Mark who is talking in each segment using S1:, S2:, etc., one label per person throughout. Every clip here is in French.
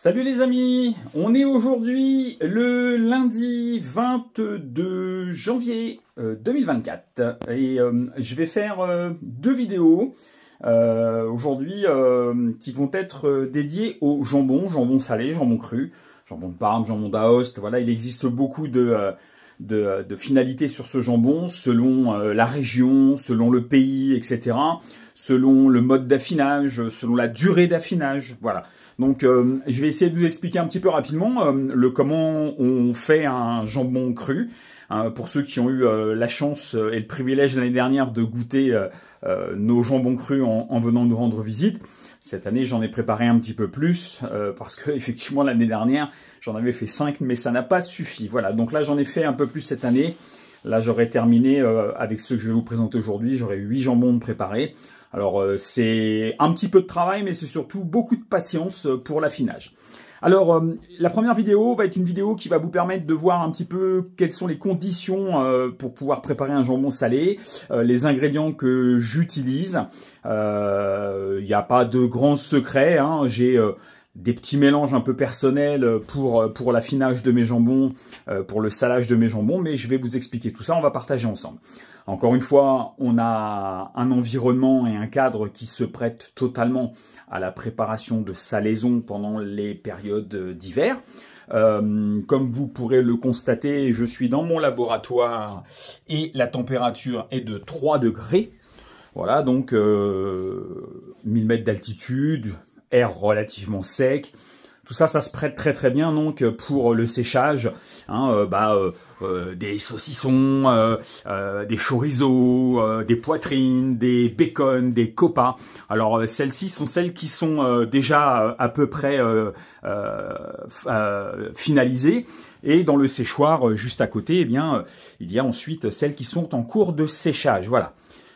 S1: Salut les amis, on est aujourd'hui le lundi 22 janvier 2024 et je vais faire deux vidéos aujourd'hui qui vont être dédiées au jambon salé, jambon cru, jambon de Parme, jambon d'Aoste. Voilà, il existe beaucoup de finalités sur ce jambon selon la région, selon le pays, etc. Selon le mode d'affinage, selon la durée d'affinage, voilà. Donc, je vais essayer de vous expliquer un petit peu rapidement comment on fait un jambon cru. Pour ceux qui ont eu la chance et le privilège l'année dernière de goûter nos jambons crus en venant nous rendre visite. Cette année, j'en ai préparé un petit peu plus parce que effectivement l'année dernière, j'en avais fait 5, mais ça n'a pas suffi. Voilà, donc là, j'en ai fait un peu plus cette année. Là, j'aurais terminé avec ce que je vais vous présenter aujourd'hui. J'aurai 8 jambons préparés. Alors, c'est un petit peu de travail, mais c'est surtout beaucoup de patience pour l'affinage. Alors, la première vidéo va être une vidéo qui va vous permettre de voir un petit peu quelles sont les conditions pour pouvoir préparer un jambon salé, les ingrédients que j'utilise. Il n'y a pas de grands secrets, hein. J'ai des petits mélanges un peu personnels pour l'affinage de mes jambons, pour le salage de mes jambons, mais je vais vous expliquer tout ça, on va partager ensemble. Encore une fois, on a un environnement et un cadre qui se prêtent totalement à la préparation de salaisons pendant les périodes d'hiver. Comme vous pourrez le constater, je suis dans mon laboratoire et la température est de 3 degrés. Voilà, donc 1000 mètres d'altitude, air relativement sec. Tout ça, ça se prête très très bien donc pour le séchage, hein, des saucissons, des chorizo, des poitrines, des bacon, des copas. Alors celles-ci sont celles qui sont déjà à peu près finalisées. Et dans le séchoir juste à côté, eh bien, il y a ensuite celles qui sont en cours de séchage. Voilà.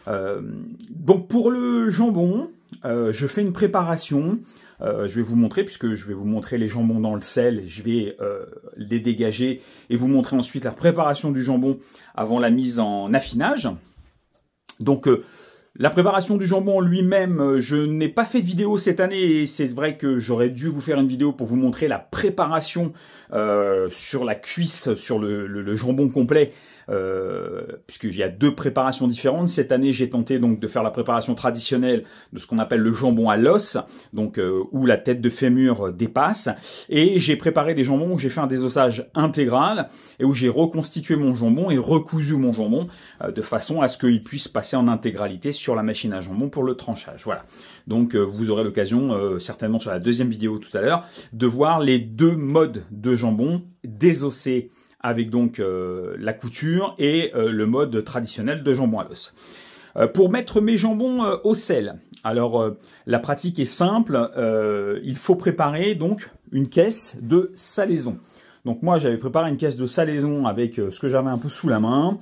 S1: Donc pour le jambon, je fais une préparation. Je vais vous montrer, puisque je vais vous montrer les jambons dans le sel, je vais les dégager et vous montrer ensuite la préparation du jambon avant la mise en affinage. Donc la préparation du jambon lui-même, je n'ai pas fait de vidéo cette année et c'est vrai que j'aurais dû vous faire une vidéo pour vous montrer la préparation sur la cuisse, sur le jambon complet. Puisqu'il y a deux préparations différentes. Cette année, j'ai tenté donc de faire la préparation traditionnelle de ce qu'on appelle le jambon à l'os, donc où la tête de fémur dépasse. Et j'ai préparé des jambons où j'ai fait un désossage intégral et où j'ai reconstitué mon jambon et recousu mon jambon de façon à ce qu'il puisse passer en intégralité sur la machine à jambon pour le tranchage. Voilà. Donc vous aurez l'occasion, certainement sur la deuxième vidéo tout à l'heure, de voir les deux modes de jambon désossé avec donc la couture et le mode traditionnel de jambon à l'os. Pour mettre mes jambons au sel, alors la pratique est simple, il faut préparer donc une caisse de salaison. Donc moi j'avais préparé une caisse de salaison avec ce que j'avais un peu sous la main.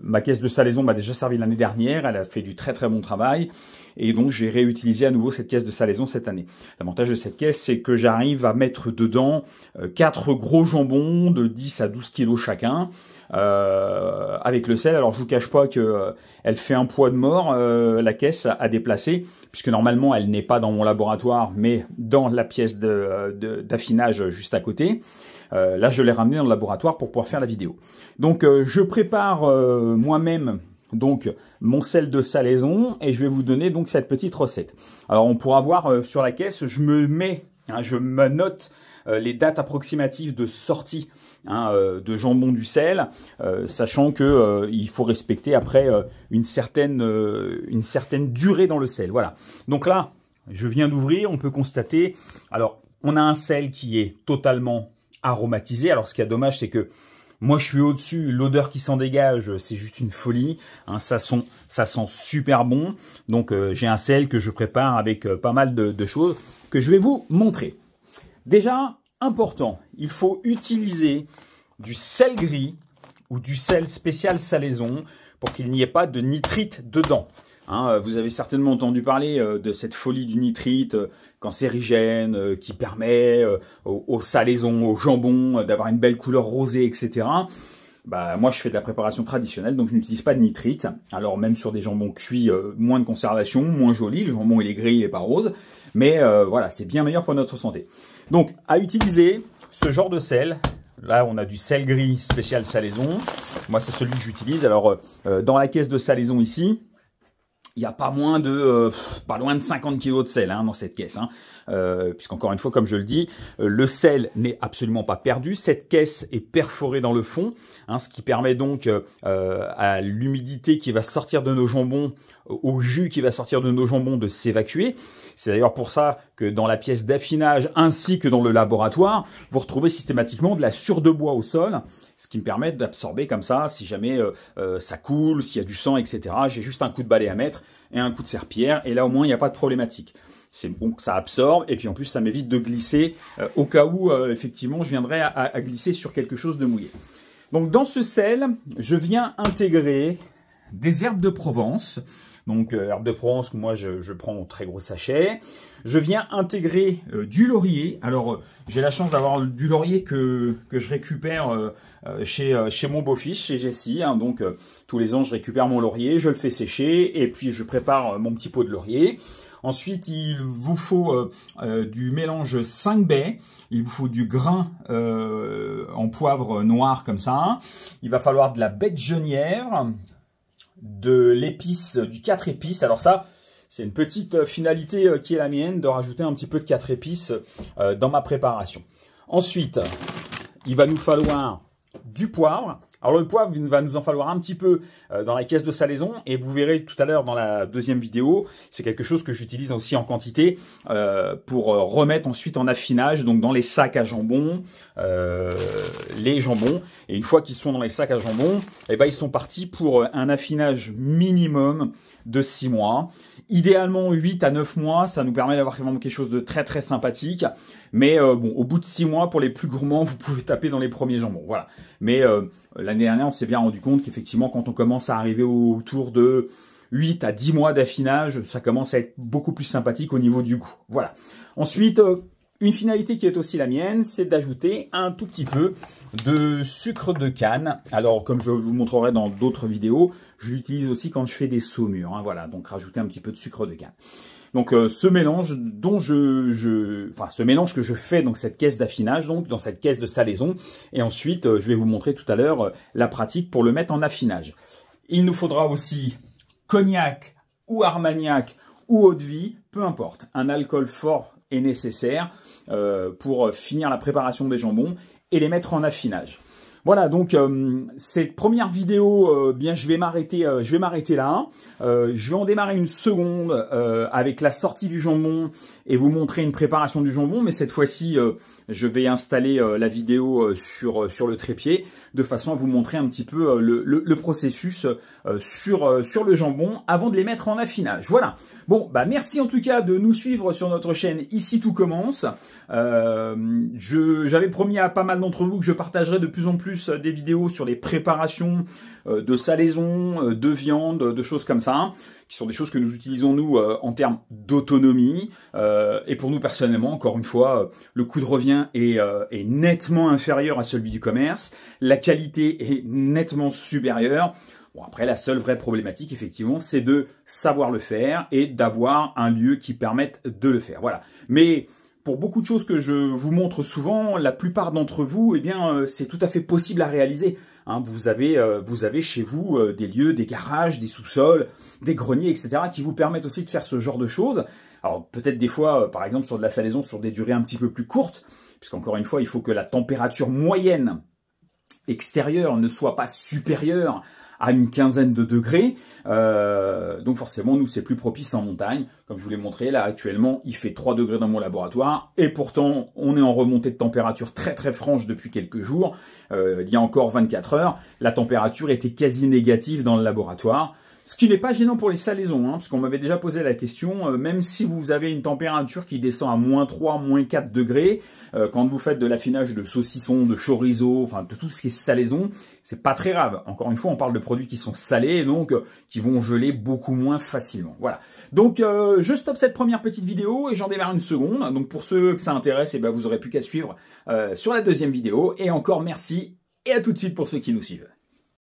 S1: Ma caisse de salaison m'a déjà servi l'année dernière, elle a fait du très très bon travail. Et donc j'ai réutilisé à nouveau cette caisse de salaison cette année. L'avantage de cette caisse, c'est que j'arrive à mettre dedans 4 gros jambons de 10 à 12 kilos chacun. Avec le sel, alors je vous cache pas que elle fait un poids de mort, la caisse à déplacer, puisque normalement elle n'est pas dans mon laboratoire, mais dans la pièce d'affinage juste à côté. Là je l'ai ramené dans le laboratoire pour pouvoir faire la vidéo. Donc je prépare moi-même donc mon sel de salaison et je vais vous donner donc cette petite recette. Alors on pourra voir sur la caisse, je me note les dates approximatives de sortie de jambon du sel, sachant que il faut respecter après une certaine durée dans le sel. Voilà. Donc là, je viens d'ouvrir, on peut constater. Alors, on a un sel qui est totalement aromatisé. Alors, ce qui est dommage, c'est que moi, je suis au-dessus. L'odeur qui s'en dégage, c'est juste une folie. Hein, ça sent super bon. Donc, j'ai un sel que je prépare avec pas mal de choses que je vais vous montrer. Déjà, important, il faut utiliser du sel gris ou du sel spécial salaison pour qu'il n'y ait pas de nitrite dedans. Hein, vous avez certainement entendu parler de cette folie du nitrite cancérigène qui permet aux salaisons, au jambon d'avoir une belle couleur rosée, etc. bah, moi je fais de la préparation traditionnelle, donc je n'utilise pas de nitrite. Alors même sur des jambons cuits, moins de conservation, moins joli, le jambon il est gris, il est pas rose, mais voilà, c'est bien meilleur pour notre santé. Donc à utiliser ce genre de sel. Là, on a du sel gris spécial salaison. Moi, c'est celui que j'utilise. Alors, dans la caisse de salaison ici, il n'y a pas moins de, pas loin de 50 kg de sel dans cette caisse. Puisqu'encore une fois, comme je le dis, le sel n'est absolument pas perdu. Cette caisse est perforée dans le fond, ce qui permet donc à l'humidité qui va sortir de nos jambons, au jus qui va sortir de nos jambons de s'évacuer. C'est d'ailleurs pour ça que dans la pièce d'affinage ainsi que dans le laboratoire, vous retrouvez systématiquement de la sure de bois au sol, ce qui me permet d'absorber comme ça, si jamais ça coule, s'il y a du sang, etc. J'ai juste un coup de balai à mettre et un coup de serpillière, et là au moins il n'y a pas de problématique. C'est bon que ça absorbe, et puis en plus ça m'évite de glisser au cas où effectivement je viendrais à glisser sur quelque chose de mouillé. Donc dans ce sel, je viens intégrer des herbes de Provence. Donc herbes de Provence que moi je prends en très gros sachet. Je viens intégrer du laurier. Alors j'ai la chance d'avoir du laurier que je récupère chez mon beau-fils, chez Jessie. Donc tous les ans je récupère mon laurier, je le fais sécher et puis je prépare mon petit pot de laurier. Ensuite, il vous faut du mélange 5 baies, il vous faut du grain en poivre noir comme ça, il va falloir de la baie de genièvre, de l'épice, du 4 épices. Alors ça, c'est une petite finalité qui est la mienne, de rajouter un petit peu de 4 épices dans ma préparation. Ensuite, il va nous falloir du poivre. Alors le poivre, il va nous en falloir un petit peu dans la caisse de salaison, et vous verrez tout à l'heure dans la deuxième vidéo, c'est quelque chose que j'utilise aussi en quantité pour remettre ensuite en affinage, donc dans les sacs à jambon, les jambons. Et une fois qu'ils sont dans les sacs à jambon, eh ben, ils sont partis pour un affinage minimum de 6 mois. Idéalement 8 à 9 mois, ça nous permet d'avoir vraiment quelque chose de très très sympathique. Mais bon, au bout de 6 mois, pour les plus gourmands, vous pouvez taper dans les premiers jambons. Voilà. Mais l'année dernière, on s'est bien rendu compte qu'effectivement, quand on commence à arriver autour de 8 à 10 mois d'affinage, ça commence à être beaucoup plus sympathique au niveau du goût. Voilà. Ensuite, une finalité qui est aussi la mienne, c'est d'ajouter un tout petit peu de sucre de canne. Alors, comme je vous montrerai dans d'autres vidéos, je l'utilise aussi quand je fais des saumures. Voilà, donc rajouter un petit peu de sucre de canne. Donc ce mélange dont ce mélange que je fais dans cette caisse d'affinage, donc dans cette caisse de salaison, et ensuite je vais vous montrer tout à l'heure la pratique pour le mettre en affinage. Il nous faudra aussi cognac ou armagnac ou eau-de-vie, peu importe. Un alcool fort est nécessaire pour finir la préparation des jambons et les mettre en affinage. Voilà, donc cette première vidéo, bien je vais m'arrêter là. Je vais en démarrer une seconde avec la sortie du jambon et vous montrer une préparation du jambon, mais cette fois-ci je vais installer la vidéo sur le trépied de façon à vous montrer un petit peu le processus sur le jambon avant de les mettre en affinage. Voilà. Bon, bah merci en tout cas de nous suivre sur notre chaîne Ici Tout Commence. J'avais promis à pas mal d'entre vous que je partagerai de plus en plus des vidéos sur les préparations de salaison, de viande, de choses comme ça, qui sont des choses que nous utilisons nous en termes d'autonomie. Et pour nous personnellement, encore une fois, le coût de revient est nettement inférieur à celui du commerce. La qualité est nettement supérieure. Bon, après, la seule vraie problématique, effectivement, c'est de savoir le faire et d'avoir un lieu qui permette de le faire. Voilà. Mais pour beaucoup de choses que je vous montre souvent, la plupart d'entre vous, eh bien, c'est tout à fait possible à réaliser. Vous avez chez vous des lieux, des garages, des sous-sols, des greniers, etc. qui vous permettent aussi de faire ce genre de choses. Alors peut-être des fois, par exemple, sur de la salaison, sur des durées un petit peu plus courtes, puisqu'encore une fois, il faut que la température moyenne extérieure ne soit pas supérieure à une quinzaine de degrés. Donc forcément, nous, c'est plus propice en montagne. Comme je vous l'ai montré, là, actuellement, il fait 3 degrés dans mon laboratoire. Et pourtant, on est en remontée de température très, très franche depuis quelques jours. Il y a encore 24 heures, la température était quasi négative dans le laboratoire. Ce qui n'est pas gênant pour les salaisons, parce qu'on m'avait déjà posé la question, même si vous avez une température qui descend à -3, -4 degrés, quand vous faites de l'affinage de saucisson, de chorizo, enfin de tout ce qui est salaison, c'est pas très grave. Encore une fois, on parle de produits qui sont salés, donc qui vont geler beaucoup moins facilement. Voilà. Donc je stoppe cette première petite vidéo et j'en démarre une seconde. Donc pour ceux que ça intéresse, eh ben, vous aurez plus qu'à suivre sur la deuxième vidéo. Et encore merci et à tout de suite pour ceux qui nous suivent.